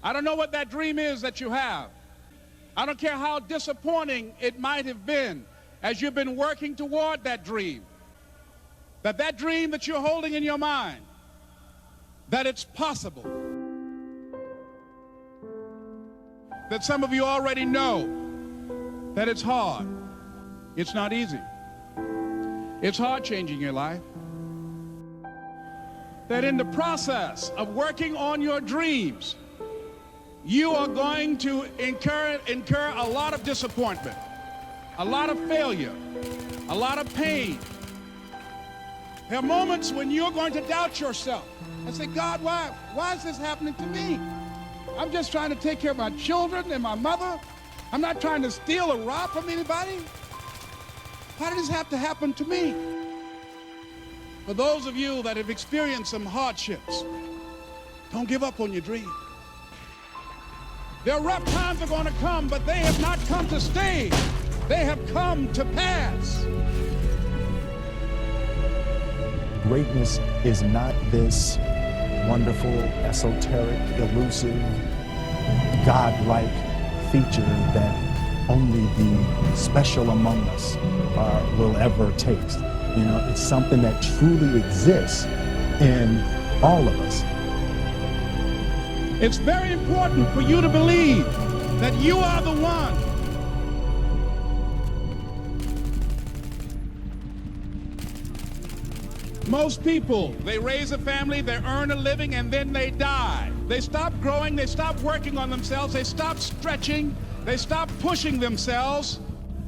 I don't know what that dream is that you have. I don't care how disappointing it might have been as you've been working toward that dream. That dream that you're holding in your mind, that it's possible. That some of you already know that it's hard. It's not easy. It's hard changing your life. That in the process of working on your dreams, you are going to incur a lot of disappointment, a lot of failure, a lot of pain. There are moments when you're going to doubt yourself and say, God, why is this happening to me? I'm just trying to take care of my children and my mother. I'm not trying to steal or rob from anybody. Why did this have to happen to me? For those of you that have experienced some hardships, don't give up on your dream. Their rough times are going to come, but they have not come to stay. They have come to pass. Greatness is not this wonderful, esoteric, elusive, God-like feature that only the special among us will ever taste. You know, it's something that truly exists in all of us. It's very important for you to believe that you are the one. Most people, they raise a family, they earn a living, and then they die. They stop growing, they stop working on themselves, they stop stretching, they stop pushing themselves.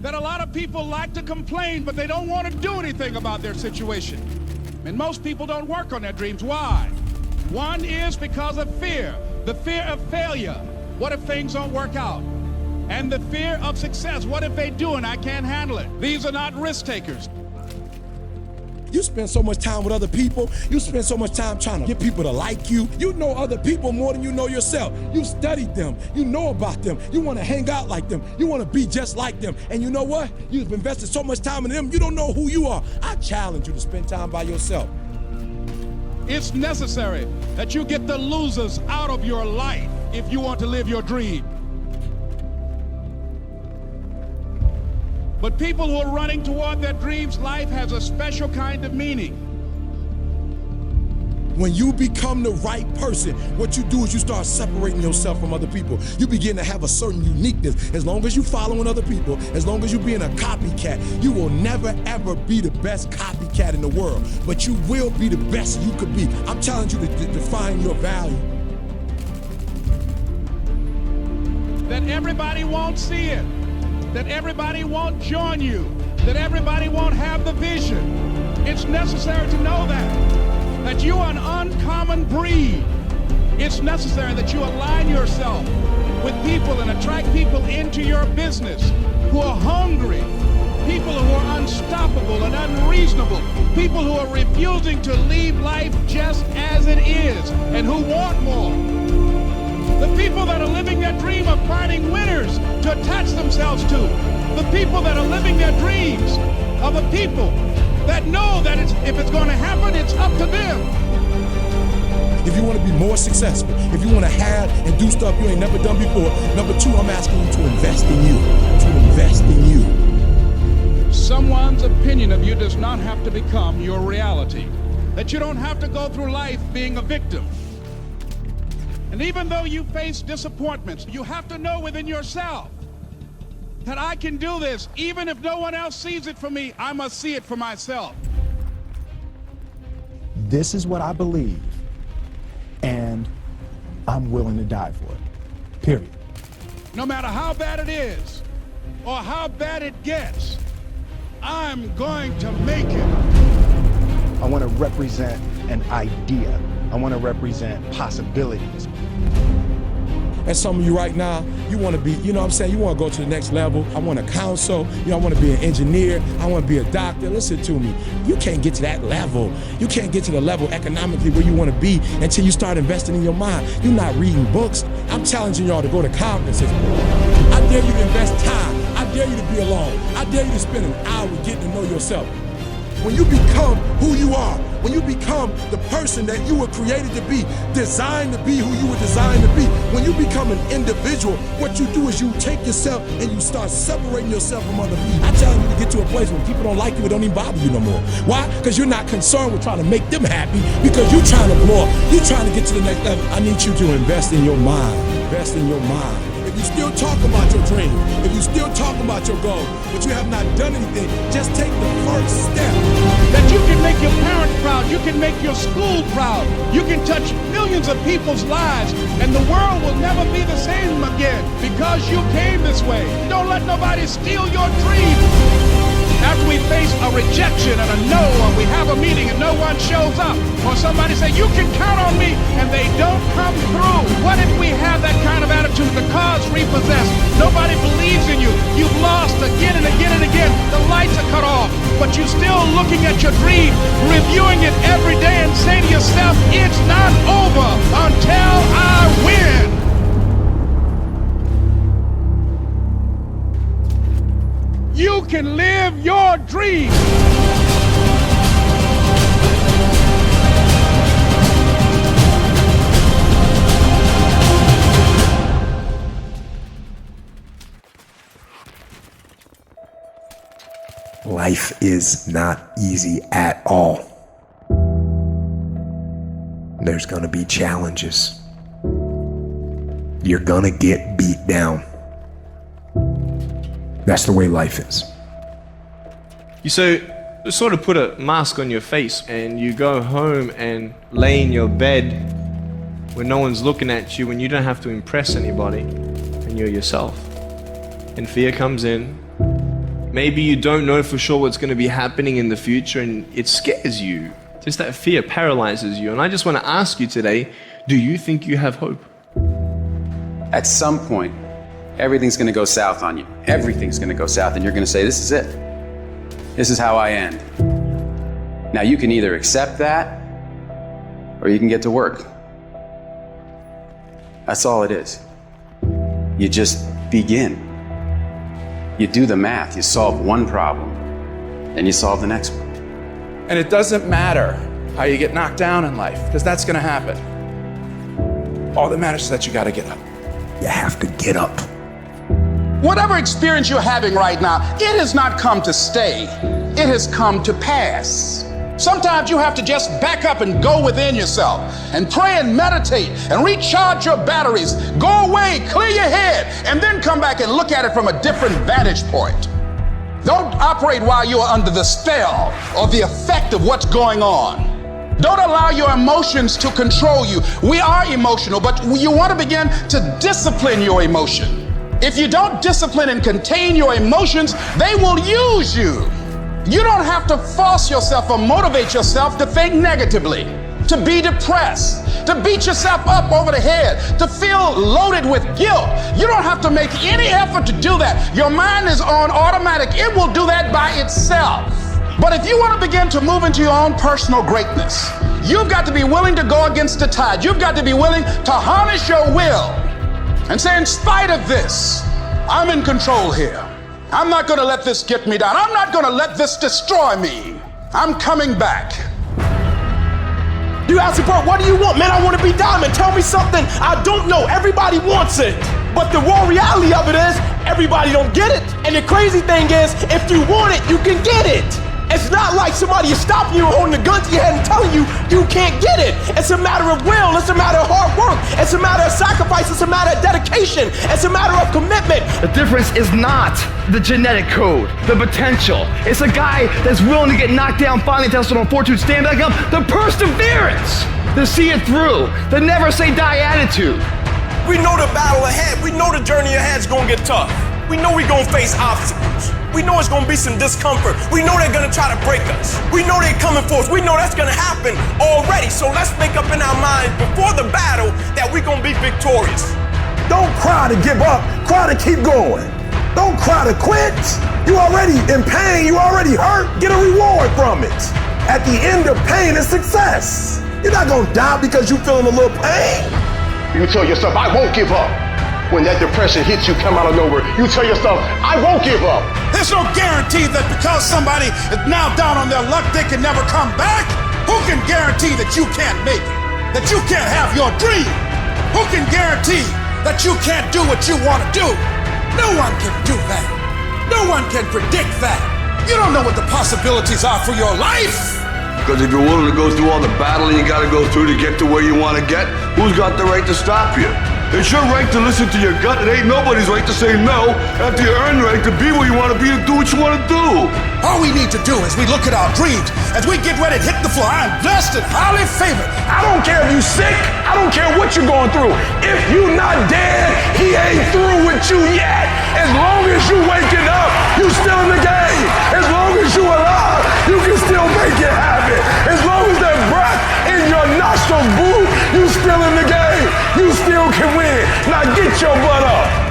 That a lot of people like to complain, but they don't want to do anything about their situation. And most people don't work on their dreams. Why? One is because of fear. The fear of failure. What if things don't work out? And the fear of success. What if they do and I can't handle it? These are not risk takers. You spend so much time with other people. You spend so much time trying to get people to like you. You know other people more than you know yourself. You studied them. You know about them. You want to hang out like them. You want to be just like them. And you know what? You've invested so much time in them, you don't know who you are. I challenge you to spend time by yourself. It's necessary that you get the losers out of your life if you want to live your dream. But people who are running toward their dreams, life has a special kind of meaning. When you become the right person, what you do is you start separating yourself from other people. You begin to have a certain uniqueness. As long as you're following other people, as long as you're being a copycat, you will never ever be the best copycat in the world. But you will be the best you could be. I'm challenging you to define your value. That everybody won't see it. That everybody won't join you, that everybody won't have the vision. It's necessary to know that you are an uncommon breed. It's necessary that you align yourself with people and attract people into your business who are hungry, people who are unstoppable and unreasonable, people who are refusing to leave life just as it is and who want more. The people that are living their dream of finding winners to attach themselves to. The people that are living their dreams are the people that know that if it's going to happen, it's up to them. If you want to be more successful, if you want to have and do stuff you ain't never done before, number two, I'm asking you to invest in you. To invest in you. Someone's opinion of you does not have to become your reality. That you don't have to go through life being a victim. And even though you face disappointments, you have to know within yourself that I can do this. Even if no one else sees it for me, I must see it for myself. This is what I believe, and I'm willing to die for it, period. No matter how bad it is or how bad it gets, I'm going to make it. I want to represent an idea. I want to represent possibilities. And some of you right now, you want to be, you know what I'm saying, you want to go to the next level. I want to counsel, I want to be an engineer, I want to be a doctor. Listen to me, you can't get to that level. You can't get to the level economically where you want to be until you start investing in your mind. You're not reading books. I'm challenging y'all to go to conferences. I dare you to invest time. I dare you to be alone. I dare you to spend an hour getting to know yourself. When you become who you are, when you become the person that you were created to be, designed to be who you were designed to be, when you become an individual, what you do is you take yourself and you start separating yourself from other people. I challenge you to get to a place where people don't like you, it don't even bother you no more. Why? Because you're not concerned with trying to make them happy, because you're trying to blow up. You're trying to get to the next level. I need you to invest in your mind. Invest in your mind. If you still talk about your dream, if you still talk about your goal, but you have not done anything, just take the first step. That you can make your parents proud, you can make your school proud, you can touch millions of people's lives, and the world will never be the same again because you came this way. Don't let nobody steal your dream. After we face a rejection and a no, or we have a meeting and no one shows up, or somebody say, you can count on me, and they don't come through. What if we have that kind of attitude? The car's repossessed. Nobody believes in you. You've lost again and again and again. The lights are cut off, but you're still looking at your dream, reviewing it every day and say to yourself, it's not over until I win. You can live your dream. Life is not easy at all. There's gonna be challenges. You're gonna get beat down. That's the way life is. You sort of put a mask on your face and you go home and lay in your bed when no one's looking at you and you don't have to impress anybody and you're yourself. And fear comes in. Maybe you don't know for sure what's going to be happening in the future and it scares you. Just that fear paralyzes you. And I just want to ask you today, do you think you have hope? At some point, everything's going to go south on you. Everything's going to go south, and you're going to say, this is it. This is how I end. Now, you can either accept that, or you can get to work. That's all it is. You just begin. You do the math. You solve one problem, then you solve the next one. And it doesn't matter how you get knocked down in life, because that's going to happen. All that matters is that you got to get up. You have to get up. Whatever experience you're having right now, it has not come to stay. It has come to pass. Sometimes you have to just back up and go within yourself and pray and meditate and recharge your batteries. Go away, clear your head, and then come back and look at it from a different vantage point. Don't operate while you are under the spell or the effect of what's going on. Don't allow your emotions to control you. We are emotional, but you want to begin to discipline your emotion. If you don't discipline and contain your emotions, they will use you. You don't have to force yourself or motivate yourself to think negatively, to be depressed, to beat yourself up over the head, to feel loaded with guilt. You don't have to make any effort to do that. Your mind is on automatic. It will do that by itself. But if you want to begin to move into your own personal greatness, you've got to be willing to go against the tide. You've got to be willing to harness your will and say, in spite of this, I'm in control here. I'm not going to let this get me down. I'm not going to let this destroy me. I'm coming back. You ask me, bro, what do you want? Man, I want to be diamond. Tell me something I don't know. Everybody wants it. But the raw reality of it is, everybody don't get it. And the crazy thing is, if you want it, you can get it. It's not like somebody is stopping you and holding a gun to your head and telling you you can't get it. It's a matter of will. It's a matter of hard work. It's a matter of sacrifice. It's a matter of dedication. It's a matter of commitment. The difference is not the genetic code, the potential. It's a guy that's willing to get knocked down, finally tested on fortitude, stand back up. The perseverance, the see it through, the never say die attitude. We know the battle ahead. We know the journey ahead is going to get tough. We know we're going to face obstacles. We know it's going to be some discomfort. We know they're going to try to break us. We know they're coming for us. We know that's going to happen already. So let's make up in our minds before the battle that we're going to be victorious. Don't cry to give up. Cry to keep going. Don't cry to quit. You already in pain. You already hurt. Get a reward from it. At the end of pain is success. You're not going to die because you're feeling a little pain. You tell yourself, I won't give up. when that depression hits you, come out of nowhere, you tell yourself, I won't give up. There's no guarantee that because somebody is now down on their luck, they can never come back. Who can guarantee that you can't make it? That you can't have your dream? Who can guarantee that you can't do what you want to do? No one can do that. No one can predict that. You don't know what the possibilities are for your life. Because if you're willing to go through all the battle you gotta go through to get to where you want to get, who's got the right to stop you? It's your right to listen to your gut. It ain't nobody's right to say no after you earn the right to be where you want to be and do what you want to do. All we need to do is we look at our dreams as we get ready to hit the floor. I'm blessed and highly favored. I don't care if you sick. I don't care what you're going through. If you not dead, he ain't through with you yet. As long as you waking up, you still in the game. As long as you alive, you can still make it happen. As long as that breath in your nostril boot, you still in the game. You still can win. Now get your butt up.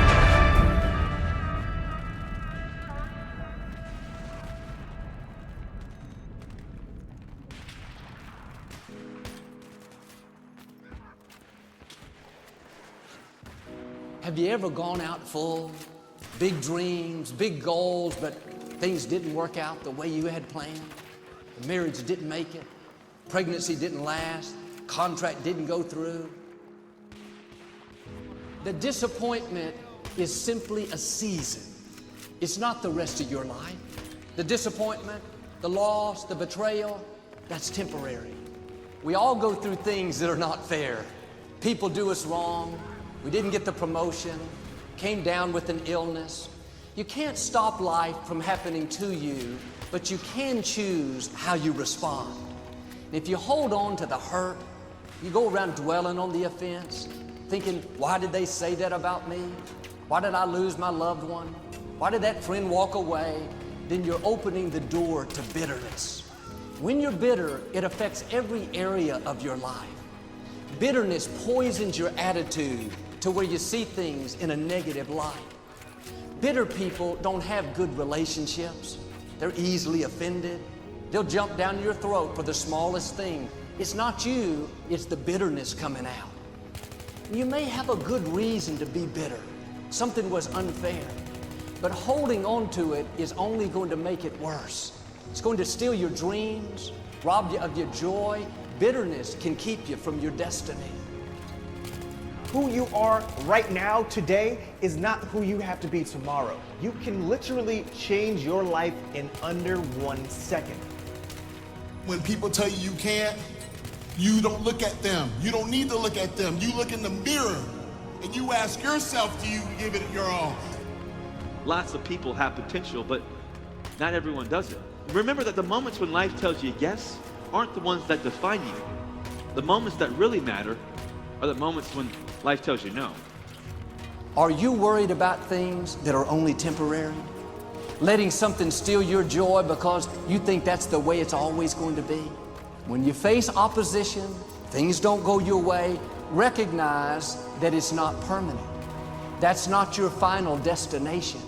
Have you ever gone out full, big dreams, big goals, but things didn't work out the way you had planned? The marriage didn't make it, pregnancy didn't last, contract didn't go through. The disappointment is simply a season. It's not the rest of your life. The disappointment, the loss, the betrayal, that's temporary. We all go through things that are not fair. People do us wrong. We didn't get the promotion, came down with an illness. You can't stop life from happening to you, but you can choose how you respond. And if you hold on to the hurt, you go around dwelling on the offense, thinking, why did they say that about me? Why did I lose my loved one? Why did that friend walk away? Then you're opening the door to bitterness. When you're bitter, it affects every area of your life. Bitterness poisons your attitude to where you see things in a negative light. Bitter people don't have good relationships. They're easily offended. They'll jump down your throat for the smallest thing. It's not you, it's the bitterness coming out. You may have a good reason to be bitter. Something was unfair. But holding on to it is only going to make it worse. It's going to steal your dreams, rob you of your joy. Bitterness can keep you from your destiny. Who you are right now, today, is not who you have to be tomorrow. You can literally change your life in under 1 second. When people tell you you can't, you don't look at them. You don't need to look at them. You look in the mirror and you ask yourself, do you give it your all? Lots of people have potential, but not everyone does it. Remember that the moments when life tells you yes aren't the ones that define you. The moments that really matter are the moments when life tells you no. Are you worried about things that are only temporary? Letting something steal your joy because you think that's the way it's always going to be? When you face opposition, things don't go your way, recognize that it's not permanent. That's not your final destination.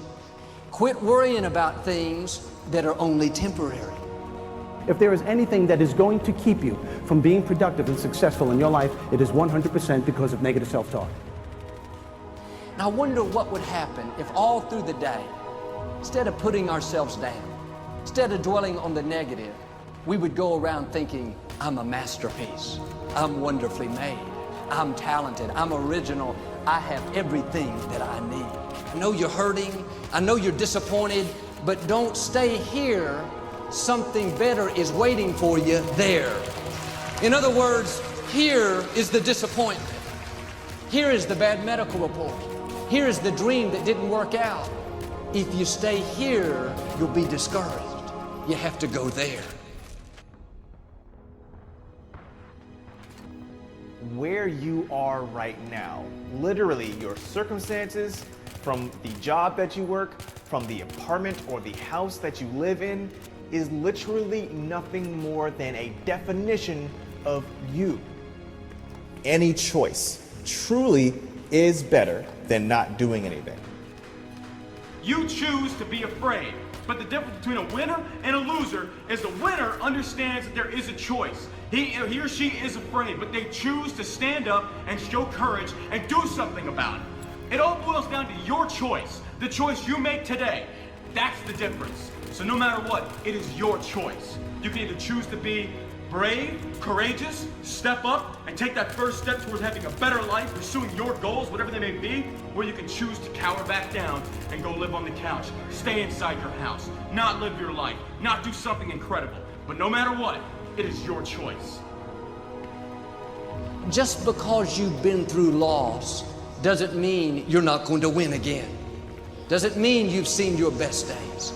Quit worrying about things that are only temporary. If there is anything that is going to keep you from being productive and successful in your life, it is 100% because of negative self-talk. Now I wonder what would happen if all through the day, instead of putting ourselves down, instead of dwelling on the negative, we would go around thinking, I'm a masterpiece, I'm wonderfully made, I'm talented, I'm original, I have everything that I need. I know you're hurting, I know you're disappointed, but don't stay here. Something better is waiting for you there. In other words, here is the disappointment. Here is the bad medical report. Here is the dream that didn't work out. If you stay here, you'll be discouraged. You have to go there. Where you are right now, literally your circumstances, from the job that you work, from the apartment or the house that you live in, is literally nothing more than a definition of you. Any choice truly is better than not doing anything. You choose to be afraid, but the difference between a winner and a loser is the winner understands that there is a choice. He or she is afraid, but they choose to stand up and show courage and do something about it. It all boils down to your choice, the choice you make today. That's the difference. So no matter what, it is your choice. You can either choose to be brave, courageous, step up, and take that first step towards having a better life, pursuing your goals, whatever they may be, or you can choose to cower back down and go live on the couch, stay inside your house, not live your life, not do something incredible. But no matter what, it is your choice. Just because you've been through loss doesn't mean you're not going to win again. Doesn't mean you've seen your best days.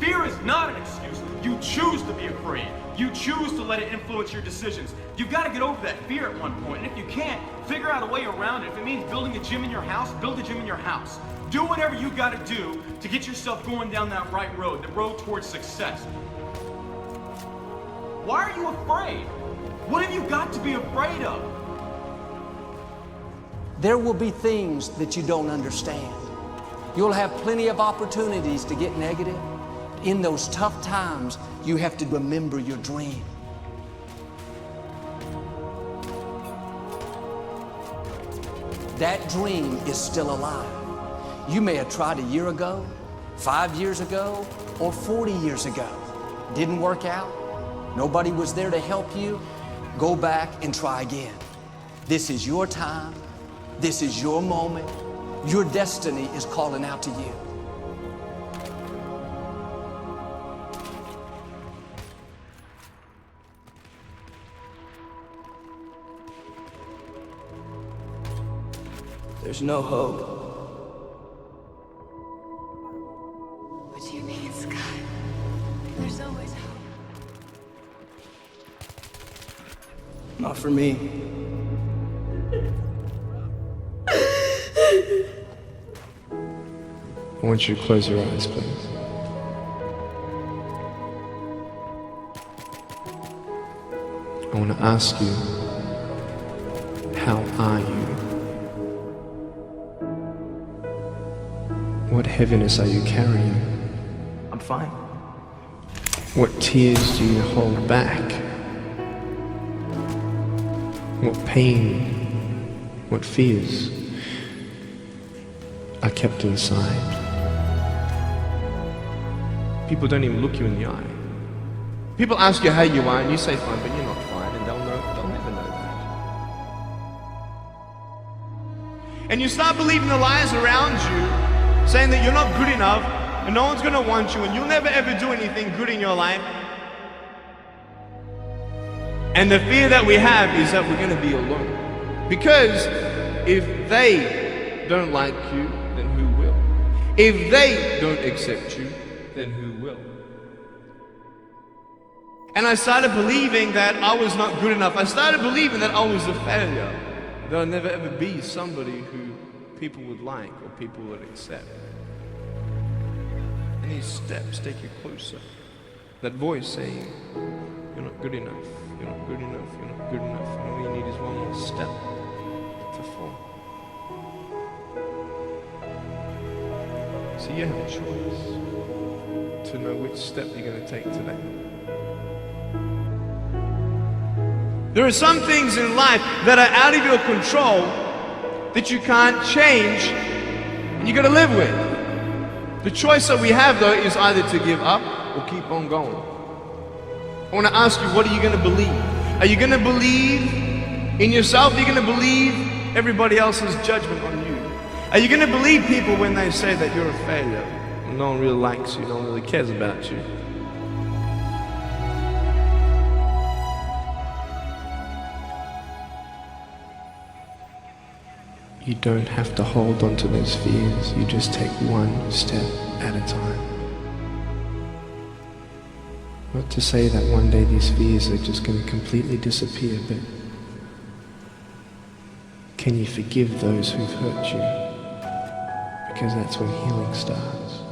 Fear is not an excuse. You choose to be afraid. You choose to let it influence your decisions. You've got to get over that fear at one point. And if you can't, figure out a way around it. If it means building a gym in your house, build a gym in your house. Do whatever you got to do to get yourself going down that right road, the road towards success. Why are you afraid? What have you got to be afraid of? There will be things that you don't understand. You'll have plenty of opportunities to get negative. In those tough times, you have to remember your dream. That dream is still alive. You may have tried a year ago, 5 years ago, or 40 years ago. Didn't work out. Nobody was there to help you. Go back and try again. This is your time. This is your moment. Your destiny is calling out to you. There's no hope. What do you mean, Scott? There's always hope. Not for me. I want you to close your eyes, please. I want to ask you, how are you? What heaviness are you carrying? I'm fine. What tears do you hold back? What pain, what fears are kept inside? People don't even look you in the eye. People ask you how you are and you say fine, but you're not fine, and they'll never know that. And you start believing the lies around you, saying that you're not good enough, and no one's gonna want you, and you'll never ever do anything good in your life. And the fear that we have is that we're gonna be alone. Because if they don't like you, then who will? If they don't accept you, then who will? And I started believing that I was not good enough. I started believing that I was a failure. That I'll never ever be somebody who people would like or people would accept. And these steps take you closer. That voice saying, you're not good enough, you're not good enough, you're not good enough. And all you need is one more step to fall. So you have a choice to know which step you're going to take today. There are some things in life that are out of your control that you can't change and you got to live with. The choice that we have though is either to give up or keep on going. I want to ask you, what are you going to believe? Are you going to believe in yourself? Are you going to believe everybody else's judgment on you? Are you going to believe people when they say that you're a failure? No one really likes you, no one really cares about you. You don't have to hold on to those fears. You just take one step at a time. Not to say that one day these fears are just going to completely disappear, but can you forgive those who've hurt you? Because that's when healing starts.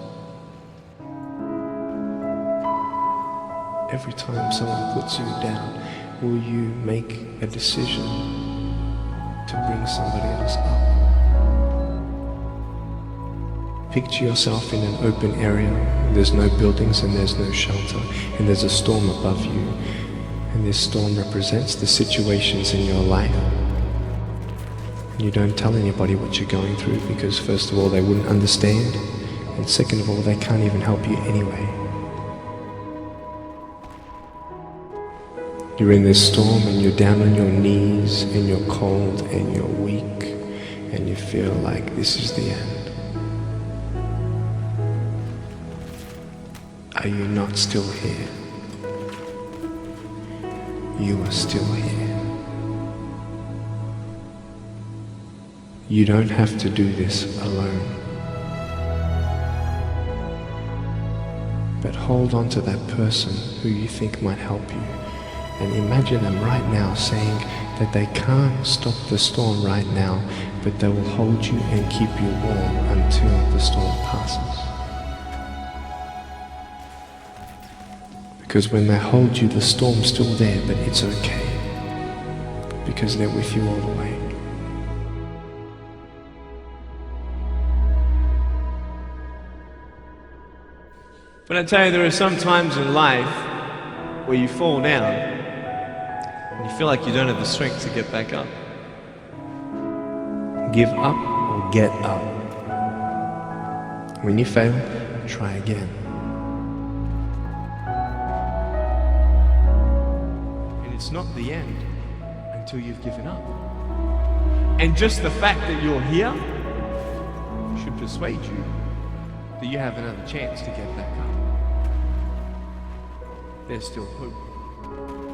Every time someone puts you down, will you make a decision to bring somebody else up? Picture yourself in an open area. There's no buildings and there's no shelter, and there's a storm above you, and this storm represents the situations in your life You don't tell anybody what you're going through because first of all they wouldn't understand, and second of all they can't even help you anyway. You're in this storm and you're down on your knees and you're cold and you're weak and you feel like this is the end. Are you not still here? You are still here. You don't have to do this alone. But hold on to that person who you think might help you. And imagine them right now saying that they can't stop the storm right now, but they will hold you and keep you warm until the storm passes. Because when they hold you, the storm's still there, but it's okay. Because they're with you all the way. But I tell you, there are some times in life where you fall down and you feel like you don't have the strength to get back up. Give up or get up. When you fail, try again. And it's not the end until you've given up. And just the fact that you're here should persuade you that you have another chance to get back up. There's still hope.